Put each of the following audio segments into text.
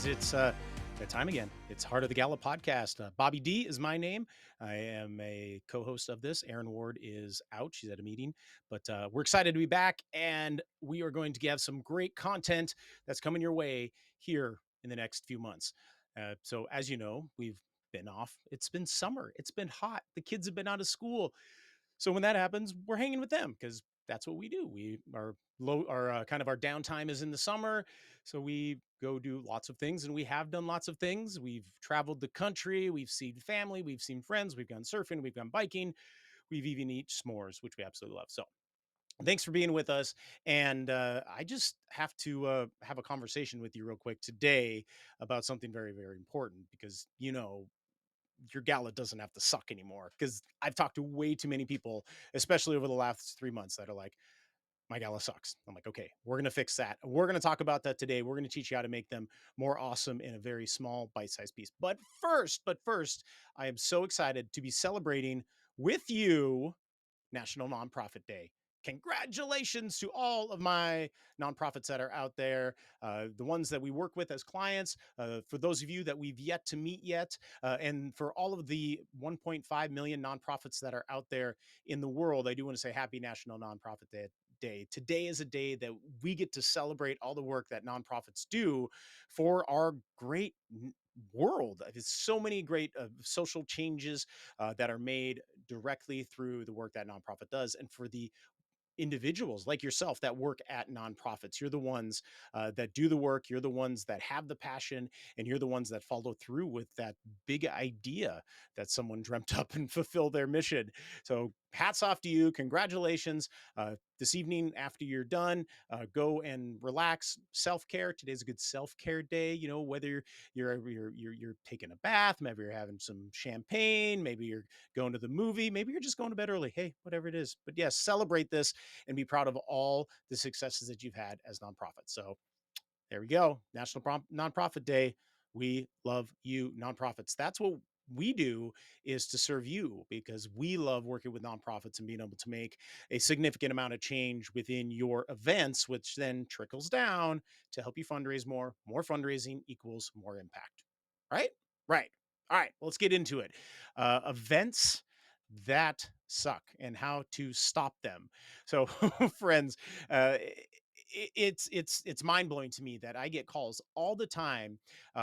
friends. It's that time again. It's Heart of the Gala podcast. Bobby D is my name. I am a co-host of this. Erin Ward is out; she's at a meeting, but we're excited to be back, and we are going to have some great content that's coming your way here in the next few months. So, as you know, we've been off. It's been summer. It's been hot. The kids have been out of school. So when that happens, we're hanging with them because that's what we do. We are low, our kind of our downtime is in the summer, so we go do lots of things, and we have done lots of things. We've traveled the country, we've seen family, we've seen friends, we've gone surfing, we've gone biking, we've even eaten s'mores, which we absolutely love. So thanks for being with us. And I just have to have a conversation with you real quick today about something very, very important because your gala doesn't have to suck anymore, because I've talked to way too many people, especially over the last 3 months, that are like, my gala sucks. I'm like, okay, we're going to fix that. We're going to talk about that today. We're going to teach you how to make them more awesome in a very small bite-sized piece. But first, I am so excited to be celebrating with you National Nonprofit Day. Congratulations to all of my nonprofits that are out there, the ones that we work with as clients, for those of you that we've yet to meet yet, and for all of the 1.5 million nonprofits that are out there in the world. I do want to say happy National Nonprofit Day. Today is a day that we get to celebrate all the work that nonprofits do for our great world. There's so many great social changes that are made directly through the work that nonprofit does. And for the individuals like yourself that work at nonprofits, you're the ones that do the work, you're the ones that have the passion, and you're the ones that follow through with that big idea that someone dreamt up and fulfill their mission. So hats off to you. Congratulations. This evening after you're done, go and relax. Self-care. Today's a good self-care day. Whether you're taking a bath, maybe you're having some champagne, maybe you're going to the movie, maybe you're just going to bed early. Hey, whatever it is. But yes, celebrate this and be proud of all the successes that you've had as nonprofits. So there we go. National Nonprofit Day. We love you, nonprofits. That's what we do, is to serve you, because we love working with nonprofits and being able to make a significant amount of change within your events, which then trickles down to help you fundraise more. More fundraising equals more impact. Right? Right. All right. Well, let's get into it. Events that suck and how to stop them. So, friends, it's mind blowing to me that I get calls all the time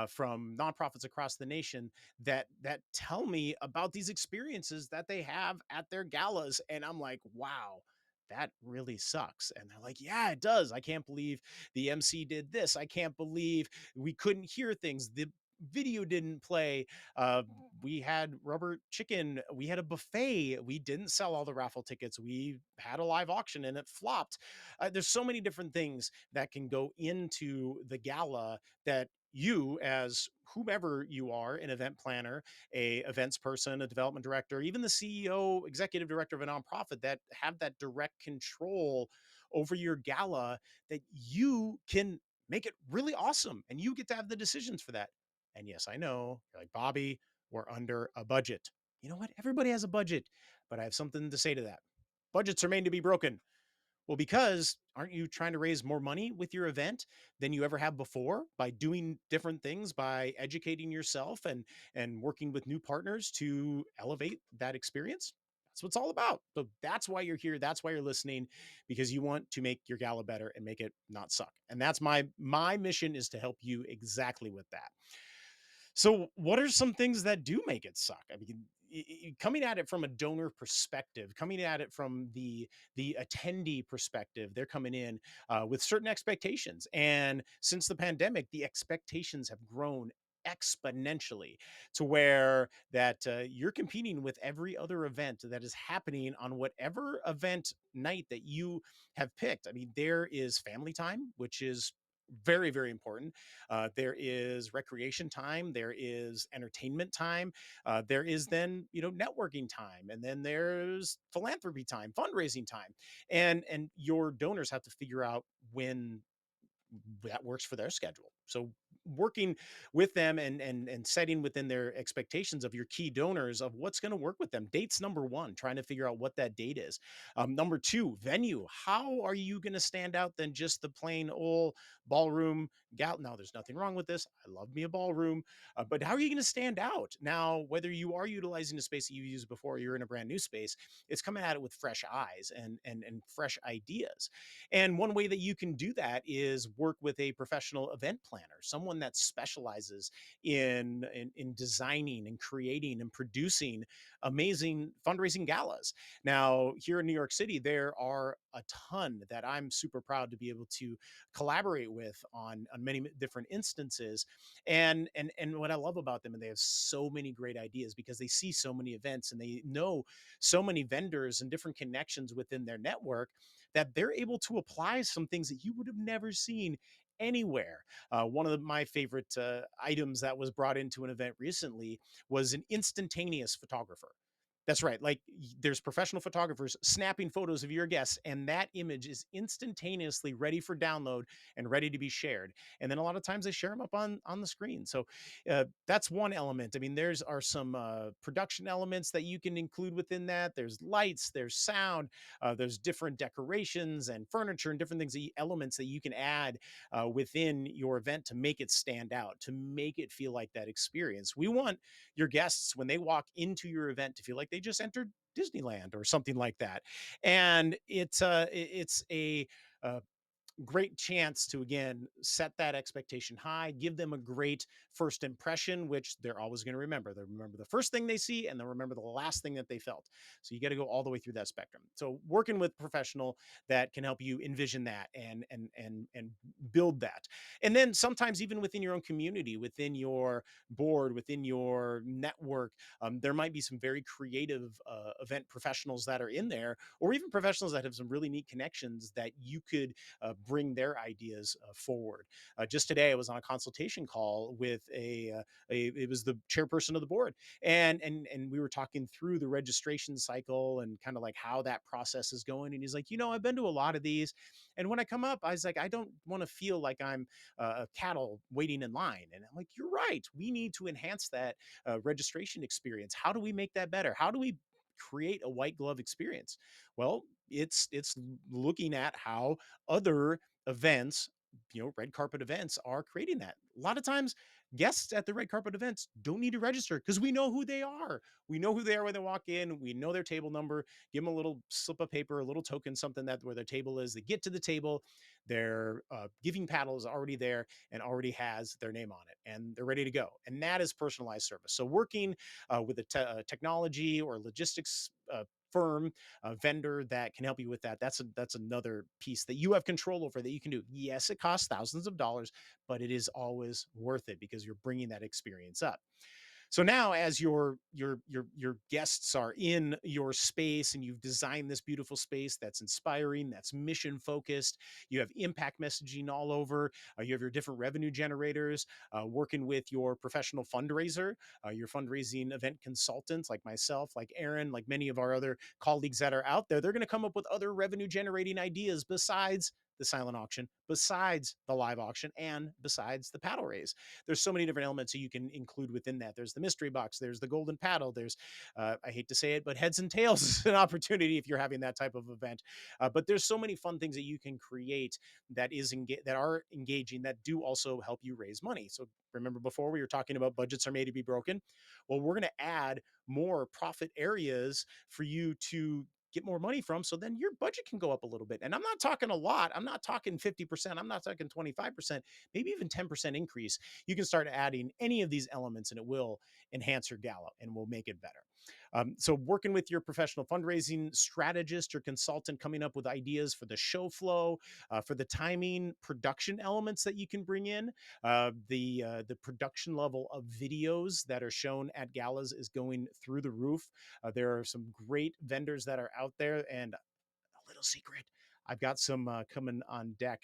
from nonprofits across the nation that tell me about these experiences that they have at their galas, and I'm like, wow. That really sucks. And they're like, yeah, it does. I can't believe the MC did this. I can't believe we couldn't hear things. The video didn't play. Uh, we had rubber chicken. We had a buffet. We didn't sell all the raffle tickets. We had a live auction and it flopped. There's so many different things that can go into the gala that you, as whomever you are, an event planner, a events person, a development director, even the CEO, executive director of a nonprofit, that have that direct control over your gala, that you can make it really awesome and you get to have the decisions for that. And yes, I know you're like, Bobby, we're under a budget. You know what? Everybody has a budget, but I have something to say to that. Budgets are made to be broken. Well, because aren't you trying to raise more money with your event than you ever have before by doing different things, by educating yourself and working with new partners to elevate that experience? That's what it's all about. So that's why you're here. That's why you're listening, because you want to make your gala better and make it not suck. And that's my mission, is to help you exactly with that. So, what are some things that do make it suck? I mean, coming at it from a donor perspective, coming at it from the attendee perspective, they're coming in with certain expectations, and since the pandemic, the expectations have grown exponentially, to where that you're competing with every other event that is happening on whatever event night that you have picked. I mean, there is family time, which is very, very important. There is recreation time. There is entertainment time. There is then, networking time, and then there's philanthropy time, fundraising time, and your donors have to figure out when that works for their schedule. So working with them and setting within their expectations of your key donors of what's going to work with them. Date's number one, trying to figure out what that date is. Number two, venue. How are you going to stand out than just the plain old ballroom gal? Now, there's nothing wrong with this. I love me a ballroom, but how are you going to stand out now? Whether you are utilizing a space that you've used before, or you're in a brand new space, it's coming at it with fresh eyes and fresh ideas. And one way that you can do that is work with a professional event planner, someone that specializes in designing and creating and producing amazing fundraising galas. Now, here in New York City, there are a ton that I'm super proud to be able to collaborate with on many different instances. And what I love about them, and they have so many great ideas because they see so many events and they know so many vendors and different connections within their network that they're able to apply some things that you would have never seen anywhere. One of my favorite items that was brought into an event recently was an instantaneous photographer. That's right. Like there's professional photographers snapping photos of your guests, and that image is instantaneously ready for download and ready to be shared. And then a lot of times they share them up on the screen. So that's one element. I mean, there's are some production elements that you can include within that. There's lights, there's sound, there's different decorations and furniture and different things, elements that you can add within your event to make it stand out, to make it feel like that experience. We want your guests when they walk into your event to feel like they just entered Disneyland or something like that. And it's a great chance to again set that expectation high, give them a great first impression, which they're always going to remember. They remember the first thing they see and they'll remember the last thing that they felt. So you got to go all the way through that spectrum. So working with a professional that can help you envision that and build that. And then sometimes even within your own community, within your board, within your network, there might be some very creative event professionals that are in there, or even professionals that have some really neat connections that you could bring their ideas forward. Just today, I was on a consultation call with it was the chairperson of the board, and we were talking through the registration cycle and kind of like how that process is going. And he's like, I've been to a lot of these, and when I come up, I was like, I don't want to feel like I'm a cattle waiting in line. And I'm like, you're right. We need to enhance that registration experience. How do we make that better? How do we create a white glove experience? Well, it's looking at how other events, red carpet events are creating that. A lot of times guests at the red carpet events don't need to register because we know who they are. We know who they are when they walk in. We know their table number. Give them a little slip of paper, a little token, something that where their table is. They get to the table, their giving paddle is already there and already has their name on it, and they're ready to go. And that is personalized service. So working with a technology or logistics firm, a vendor that can help you with that. That's another piece that you have control over that you can do. Yes, it costs thousands of dollars, but it is always worth it because you're bringing that experience up. So now, as your guests are in your space and you've designed this beautiful space that's inspiring, that's mission focused, you have impact messaging all over. You have your different revenue generators working with your professional fundraiser, your fundraising event consultants like myself, like Aaron, like many of our other colleagues that are out there. They're going to come up with other revenue generating ideas besides the silent auction, besides the live auction, and besides the paddle raise. There's so many different elements that you can include within that. There's the mystery box, there's the golden paddle, there's I hate to say it, but heads and tails is an opportunity if you're having that type of event. But there's so many fun things that you can create that are engaging, that do also help you raise money. So remember before we were talking about budgets are made to be broken. Well, we're going to add more profit areas for you to get more money from, so then your budget can go up a little bit. And I'm not talking a lot. I'm not talking 50%. I'm not talking 25%, maybe even 10% increase. You can start adding any of these elements and it will enhance your gala and will make it better. So working with your professional fundraising strategist or consultant, coming up with ideas for the show flow, for the timing, production elements that you can bring in. The production level of videos that are shown at galas is going through the roof. There are some great vendors that are out there, and a little secret, I've got some coming on deck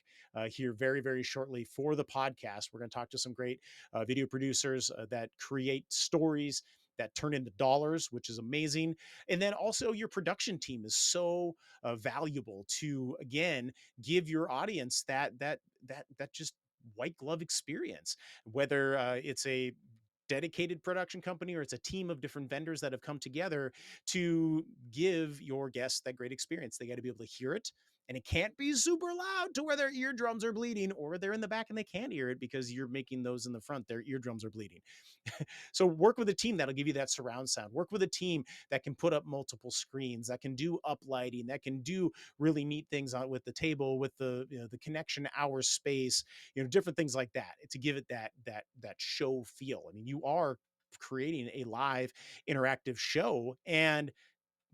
here very, very shortly for the podcast. We're going to talk to some great video producers that create stories that turn into dollars, which is amazing. And then also your production team is so valuable to, again, give your audience that just white glove experience, whether it's a dedicated production company or it's a team of different vendors that have come together to give your guests that great experience. They got to be able to hear it, and it can't be super loud to where their eardrums are bleeding, or they're in the back and they can't hear it because you're making those in the front, their eardrums are bleeding. So work with a team that'll give you that surround sound. Work with a team that can put up multiple screens, that can do up lighting, that can do really neat things on with the table, with the connection hour space, different things like that, to give it that show feel. I mean, you are creating a live interactive show, and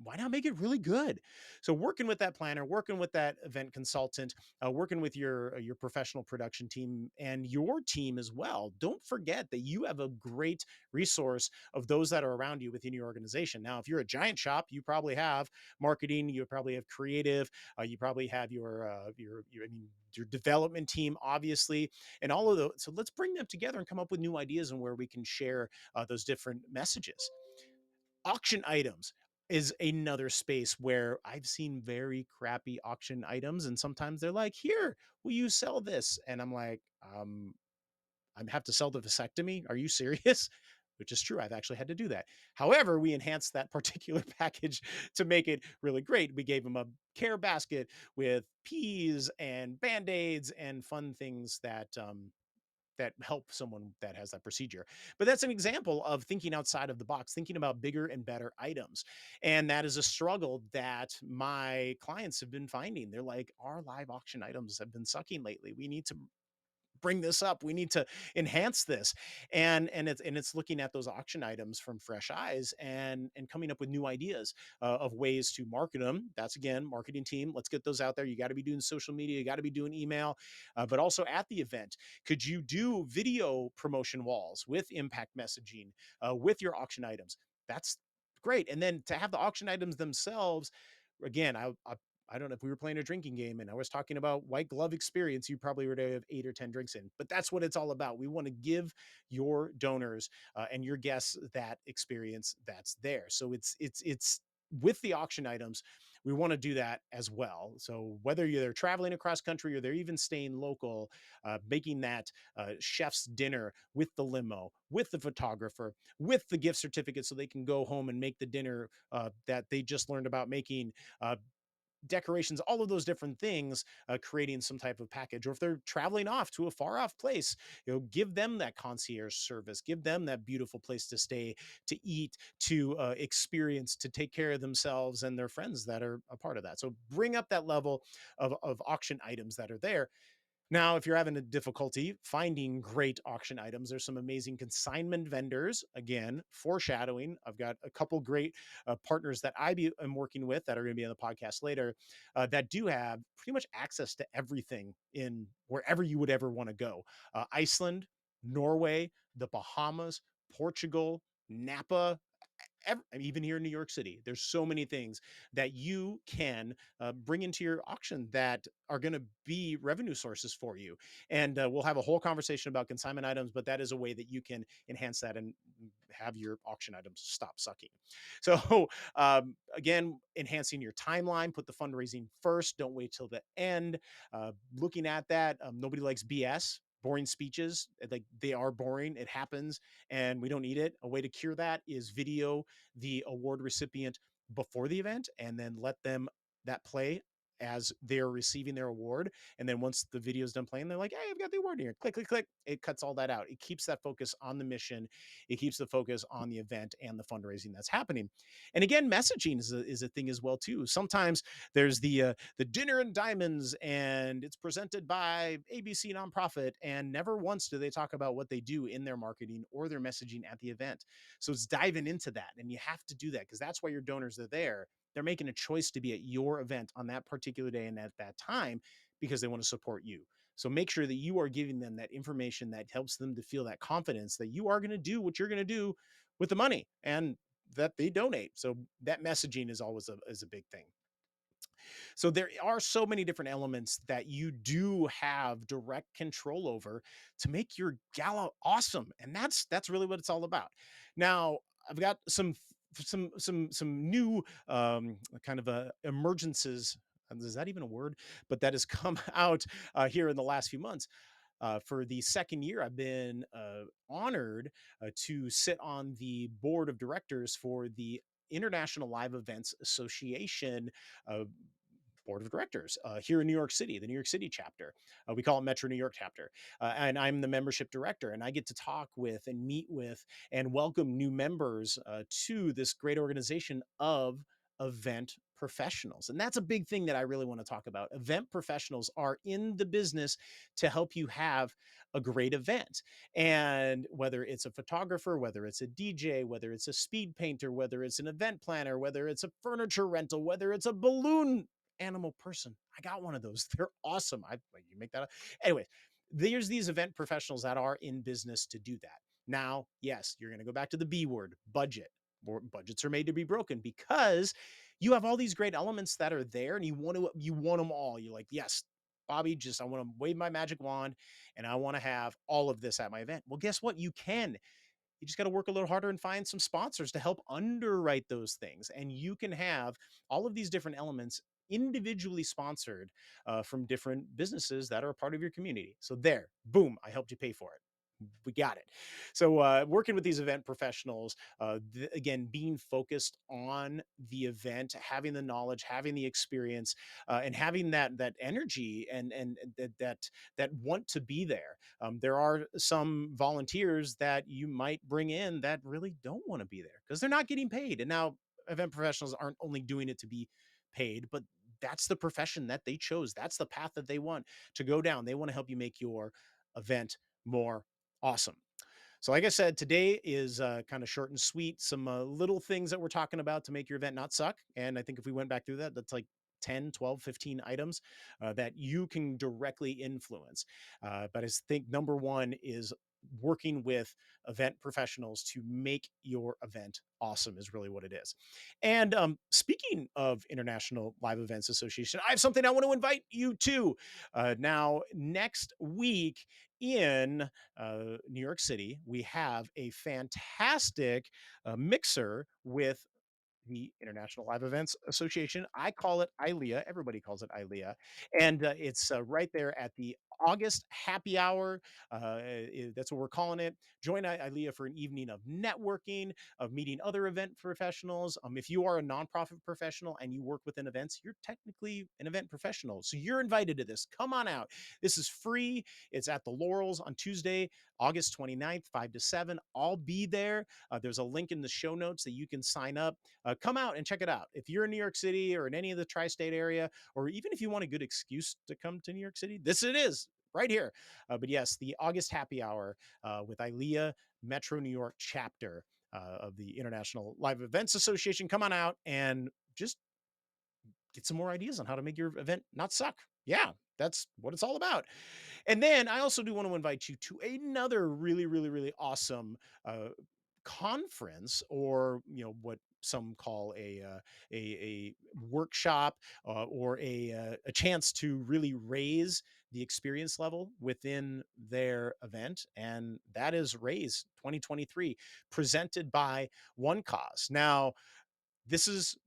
why not make it really good? So working with that planner, working with that event consultant, working with your professional production team and your team as well. Don't forget that you have a great resource of those that are around you within your organization. Now, if you're a giant shop, you probably have marketing, you probably have creative, you probably have your development team, obviously, and all of those. So let's bring them together and come up with new ideas and where we can share those different messages. Auction items is another space where I've seen very crappy auction items, and sometimes they're like, "Here, will you sell this?" And I'm like, I have to sell the vasectomy? Are you serious?" Which is true. I've actually had to do that. However, we enhanced that particular package to make it really great. We gave them a care basket with peas and band-aids and fun things that help someone that has that procedure. But that's an example of thinking outside of the box, thinking about bigger and better items. And that is a struggle that my clients have been finding. They're like, our live auction items have been sucking lately. We need to bring this up. We need to enhance this. And it's looking at those auction items from fresh eyes and coming up with new ideas of ways to market them. That's again, marketing team. Let's get those out there. You got to be doing social media. You got to be doing email, but also at the event. Could you do video promotion walls with impact messaging with your auction items? That's great. And then to have the auction items themselves, again, I don't know if we were playing a drinking game and I was talking about white glove experience, you probably would have 8 or 10 drinks in, but that's what it's all about. We want to give your donors and your guests that experience that's there. So it's with the auction items, we want to do that as well. So whether you're traveling across country or they're even staying local, making that chef's dinner with the limo, with the photographer, with the gift certificate, so they can go home and make the dinner that they just learned about making, decorations, all of those different things, creating some type of package. Or if they're traveling off to a far off place, give them that concierge service, give them that beautiful place to stay, to eat, to experience, to take care of themselves and their friends that are a part of that. So bring up that level of auction items that are there. Now, if you're having a difficulty finding great auction items, there's some amazing consignment vendors. Again, foreshadowing. I've got a couple great partners that am working with that are going to be on the podcast later that do have pretty much access to everything in wherever you would ever want to go. Iceland, Norway, the Bahamas, Portugal, Napa, even here in New York City, there's so many things that you can bring into your auction that are going to be revenue sources for you. And we'll have a whole conversation about consignment items, but that is a way that you can enhance that and have your auction items stop sucking. So again, enhancing your timeline, put the fundraising first. Don't wait till the end. Looking at that, nobody likes BS. Boring speeches, like they are boring. It happens and we don't need it. A way to cure that is video the award recipient before the event and then let them that play as they're receiving their award. And then once the video is done playing, they're like, "Hey, I've got the award here." Click, click, click. It cuts all that out. It keeps that focus on the mission. It keeps the focus on the event and the fundraising that's happening. And again, messaging is a thing as well too. Sometimes there's the dinner and diamonds, and it's presented by ABC nonprofit, and never once do they talk about what they do in their marketing or their messaging at the event. So it's diving into that, and you have to do that because that's why your donors are there. They're making a choice to be at your event on that particular day and at that time because they want to support you. So make sure that you are giving them that information that helps them to feel that confidence that you are going to do what you're going to do with the money and that they donate. So that messaging is always a big thing. So there are so many different elements that you do have direct control over to make your gala awesome. And that's really what it's all about. Now, I've got some new kind of emergences. Is that even a word? But that has come out here in the last few months. For the second year, I've been honored to sit on the board of directors for the International Live Events Association uh, board of directors here in New York City, the New York City chapter. We call it Metro New York chapter. And I'm the membership director, and I get to talk with and meet with and welcome new members to this great organization of event professionals. And that's a big thing that I really want to talk about. Event professionals are in the business to help you have a great event. And whether it's a photographer, whether it's a DJ, whether it's a speed painter, whether it's an event planner, whether it's a furniture rental, whether it's a balloon animal person. I got one of those. They're awesome. You make that up. Anyways, there's these event professionals that are in business to do that. Now, yes, you're going to go back to the B word, budget. Budgets are made to be broken because you have all these great elements that are there and you want them all. You're like, yes, Bobby, just I want to wave my magic wand and I want to have all of this at my event. Well, guess what? You can. You just got to work a little harder and find some sponsors to help underwrite those things. And you can have all of these different elements individually sponsored from different businesses that are a part of your community. So there, boom, I helped you pay for it. We got it. So working with these event professionals, again, being focused on the event, having the knowledge, having the experience, and having that energy and that want to be there. There are some volunteers that you might bring in that really don't want to be there because they're not getting paid. And now event professionals aren't only doing it to be paid, but that's the profession that they chose. That's the path that they want to go down. They want to help you make your event more awesome. So, like I said, today is kind of short and sweet. Some little things that we're talking about to make your event not suck. And I think if we went back through that, that's like 10, 12, 15 items that you can directly influence. But I think number one is working with event professionals to make your event awesome is really what it is. And speaking of International Live Events Association, I have something I want to invite you to. Now, next week in New York City, we have a fantastic mixer with the International Live Events Association. I call it ILEA. Everybody calls it ILEA. And it's right there at the August happy hour. That's what we're calling it. Join ILEA for an evening of networking, of meeting other event professionals. If you are a nonprofit professional and you work within events, you're technically an event professional. So you're invited to this. Come on out. This is free. It's at the Laurels on Tuesday, August 29th, 5 to 7. I'll be there. There's a link in the show notes that you can sign up. Come out and check it out. If you're in New York City or in any of the tri-state area, or even if you want a good excuse to come to New York City, this it is right here. But yes, the August happy hour with ILEA Metro New York chapter of the International Live Events Association. Come on out and just get some more ideas on how to make your event not suck. Yeah, that's what it's all about. And then I also do want to invite you to another really, really, really awesome conference, or what some call a workshop or a chance to really raise the experience level within their event, and that is Raise 2023, presented by One Cause. Now, this is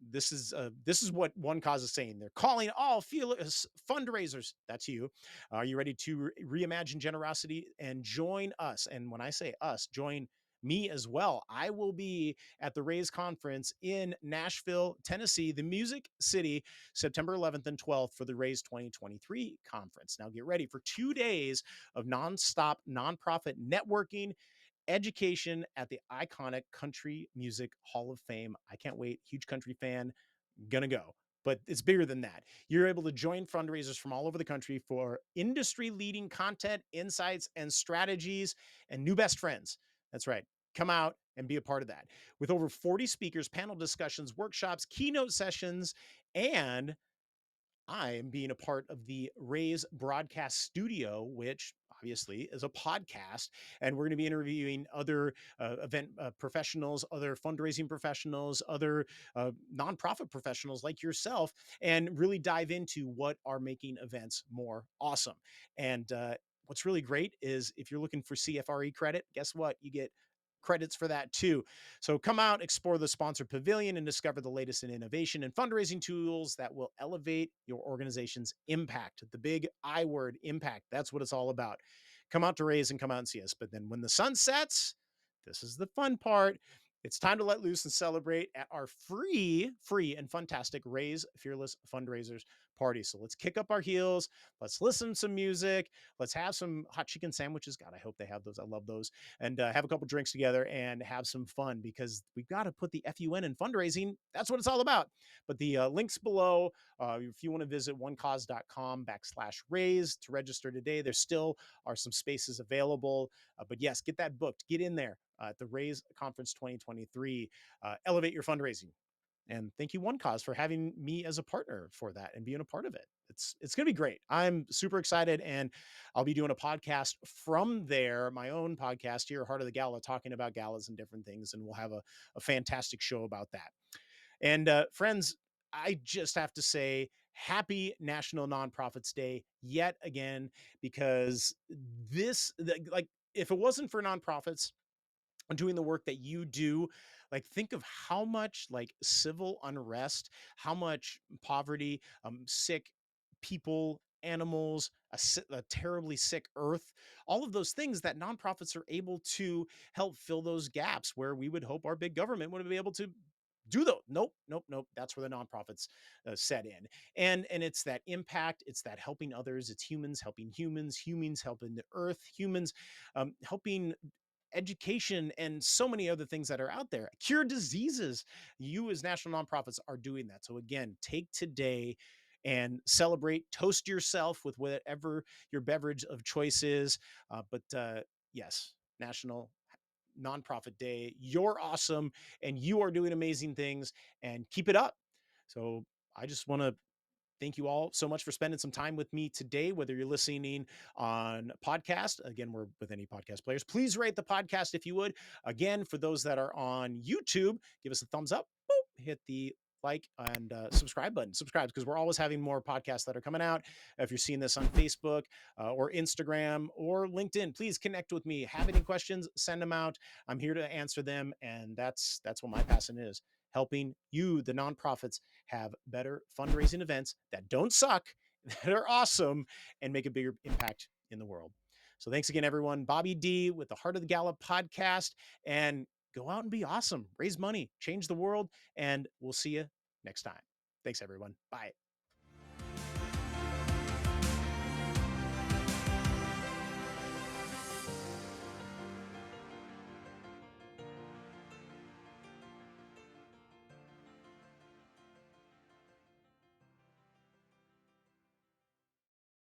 what One Cause is saying. They're calling all fearless fundraisers. That's you. Are you ready to reimagine generosity and join us? And when I say us, join me as well. I will be at the Raise conference in Nashville, Tennessee, the Music City, September 11th and 12th for the Raise 2023 conference. Now get ready for 2 days of nonstop nonprofit networking, education at the iconic Country Music Hall of Fame. I can't wait. Huge country fan. Gonna go. But it's bigger than that. You're able to join fundraisers from all over the country for industry leading content, insights, and strategies, and new best friends. That's right. Come out and be a part of that. With over 40 speakers, panel discussions, workshops, keynote sessions, and I am being a part of the Raise Broadcast Studio, which obviously is a podcast. And we're going to be interviewing other event professionals, other fundraising professionals, other nonprofit professionals like yourself, and really dive into what are making events more awesome. And what's really great is if you're looking for CFRE credit, guess what? You get credits for that too. So come out, explore the sponsored pavilion, and discover the latest in innovation and fundraising tools that will elevate your organization's impact. The big I word, impact. That's what it's all about. come out to Raise and come out and see us. But then when the sun sets, this is the fun part. It's time to let loose and celebrate at our free and fantastic Raise Fearless Fundraisers party. So let's kick up our heels. Let's listen to some music. Let's have some hot chicken sandwiches. God, I hope they have those. I love those. And have a couple drinks together and have some fun, because we've got to put the FUN in fundraising. That's what it's all about. But the links below, if you want to visit onecause.com/raise to register today, there still are some spaces available. But yes, get that booked. Get in there at the Raise Conference 2023. Elevate your fundraising. And thank you, One Cause, for having me as a partner for that and being a part of it. It's going to be great. I'm super excited, and I'll be doing a podcast from there, my own podcast here, Heart of the Gala, talking about galas and different things, and we'll have a fantastic show about that. And friends, I just have to say, happy National Nonprofits Day yet again, because like, if it wasn't for nonprofits doing the work that you do, like, think of how much like civil unrest, how much poverty, sick people, animals, a terribly sick earth, all of those things that nonprofits are able to help fill those gaps where we would hope our big government would be able to do though. Nope. That's where the nonprofits set in. And it's that impact, it's that helping others, it's humans helping humans, humans helping the earth, humans helping education, and so many other things that are out there. Cure diseases. You as national nonprofits are doing that. So again, take today and celebrate, toast yourself with whatever your beverage of choice is. But yes, National Nonprofit Day. You're awesome, and you are doing amazing things, and keep it up. So I just want to thank you all so much for spending some time with me today, whether you're listening on podcast. Again, we're with any podcast players. Please rate the podcast if you would. Again, for those that are on YouTube, give us a thumbs up, boop, hit the like and subscribe button. Subscribe, because we're always having more podcasts that are coming out. If you're seeing this on Facebook or Instagram or LinkedIn, please connect with me. Have any questions, send them out. I'm here to answer them. And that's what my passion is, helping you, the nonprofits, have better fundraising events that don't suck, that are awesome, and make a bigger impact in the world. So thanks again, everyone. Bobby D with the Heart of the Gala podcast, and go out and be awesome. Raise money, change the world, and we'll see you next time. Thanks, everyone. Bye.